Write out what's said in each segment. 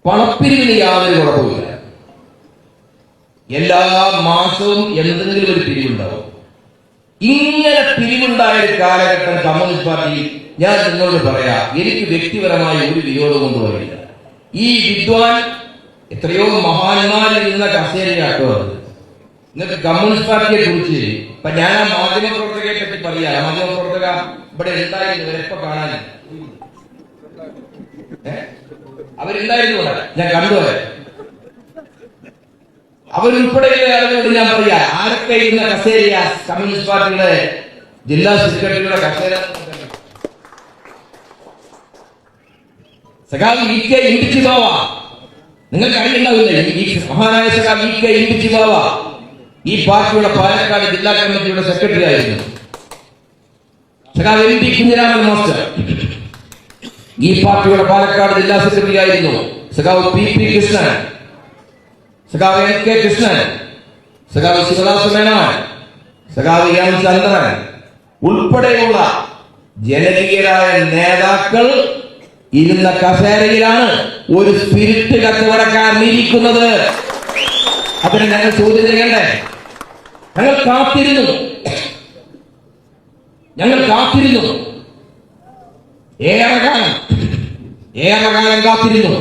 പണപ്പിരിവിന് യാതൊരു കുഴപ്പമില്ല. എല്ലാ മാസവും എന്തെങ്കിലും ഒരു പിരിവുണ്ടാവും. ഇങ്ങനെ പിരിവുണ്ടായ ഒരു കാലഘട്ടം കമ്മ്യൂണിസ്റ്റ് പാർട്ടി, ഞാൻ നിങ്ങളോട് പറയാം, എനിക്ക് വ്യക്തിപരമായി ഒരു വിരോധം കൊണ്ടുവരില്ല. ഈ വിദ്വാൻ എത്രയോ മഹാന്മാരിരുന്ന കസേരയാട്ടോ അത്. നിങ്ങൾക്ക് കമ്മ്യൂണിസ്റ്റ് പാർട്ടിയെ കുറിച്ച് ഇപ്പൊ ഞാൻ ആ മാധ്യമപ്രവർത്തകരെ പറ്റി പറയാം. മാധ്യമപ്രവർത്തക ഇവിടെ ഉണ്ടായിരുന്നു, എപ്പോ കാണാൻ അവരുണ്ടായിരുന്നു, ഞാൻ കണ്ടുവരെ. അവരുൾപ്പെടെയുള്ള ആളുകളോട് ഞാൻ പറയാ, ആരൊക്കെ ഇരുന്ന കസേരയ കമ്മ്യൂണിസ്റ്റ് പാർട്ടിയുടെ ജില്ലാ സെക്രട്ടറിയുടെ കസേര. സഖാവ് ഇ കെ ഇമ്പിച്ചി ബാവ, നിങ്ങൾക്ക് അറിയുണ്ടാവില്ലേ, ഈ മഹാനായ സഖാവ് ഇ കെ ഇമ്പിച്ചി ബാവ ഈ പാർട്ടിയുടെ പാലക്കാട് ജില്ലാ കമ്മിറ്റിയുടെ സെക്രട്ടറി ആയിരുന്നു. സഖാവ് എം പി കുഞ്ഞിരാമൻ മാസ്റ്റർ ഈ പാർട്ടിയുടെ പാലക്കാട് ജില്ലാ സെക്രട്ടറി ആയിരുന്നു. സഖാവ് പി പി കൃഷ്ണൻ, സഖാവ് എൻ കെ കൃഷ്ണൻ, സഖാവ് ശിവദാസ മേനോൻ, സഖാവ് എം ചന്ദ്രൻ ഉൾപ്പെടെയുള്ള ജനകീയരായ നേതാക്കൾ ഇരുന്ന കസേരയിലാണ് ഒരു സ്പിരിറ്റ് കച്ചവടക്കാരൻ ഇരിക്കുന്നത്. അതിന് ഞങ്ങൾ ചോദ്യം ചെയ്യണ്ടേ? ഞങ്ങൾ കാത്തിരുന്നു ഏറെ കാലം കാത്തിരുന്നു.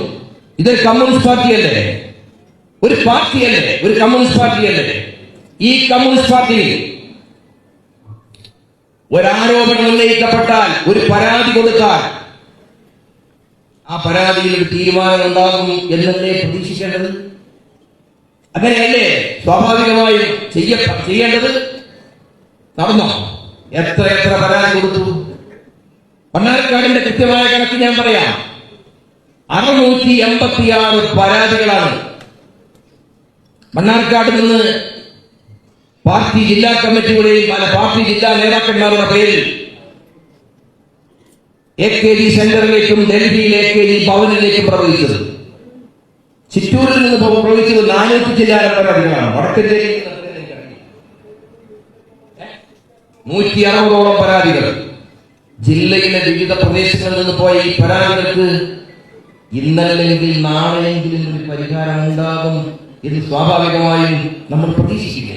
ഇതൊരു കമ്മ്യൂണിസ്റ്റ് പാർട്ടിയല്ലേ, ഒരു പാർട്ടിയല്ലേ, ഒരു കമ്മ്യൂണിസ്റ്റ് പാർട്ടിയല്ലേ? ഈ കമ്മ്യൂണിസ്റ്റ് പാർട്ടിയിൽ ഒരാരോപണം ഉന്നയിക്കപ്പെട്ടാൽ, ഒരു പരാതി കൊടുത്താൽ ആ പരാതിയിൽ ഒരു തീരുമാനം ഉണ്ടാകും എന്നല്ലേ പ്രതീക്ഷിക്കേണ്ടത്? അങ്ങനെയല്ലേ സ്വാഭാവികമായും ചെയ്യേണ്ടത്? നടന്നോ? എത്ര പരാതി കൊടുത്തു? മണ്ണാർക്കാടിന്റെ കൃത്യമായ കണക്ക് ഞാൻ പറയാം. 686 പരാതികളാണ് മണ്ണാർക്കാട് നിന്ന് പാർട്ടി ജില്ലാ കമ്മിറ്റിയുടെയും പാർട്ടി ജില്ലാ നേതാക്കന്മാരുടെ പേരിൽ AKG സെന്ററിലേക്കും ഡൽഹിയിലെ AKG ഭവനിലേക്കും പ്രവഹിച്ചത്. ചിറ്റൂരിൽ നിന്ന് പ്രവഹിച്ചത് 400 ചില്ലാനം പരാതികളാണ്. വടക്കഞ്ചേരിയിൽ 160ഓളം പരാതികൾ. ജില്ലയിലെ വിവിധ പ്രദേശങ്ങളിൽ നിന്ന് പോയ ഈ പരാതികൾക്ക് ഇന്നല്ലെങ്കിൽ നാളെയെങ്കിലും ഒരു പരിഹാരം ഉണ്ടാകും എന്ന് സ്വാഭാവികമായും നമ്മൾ പ്രതീക്ഷിക്കില്ല.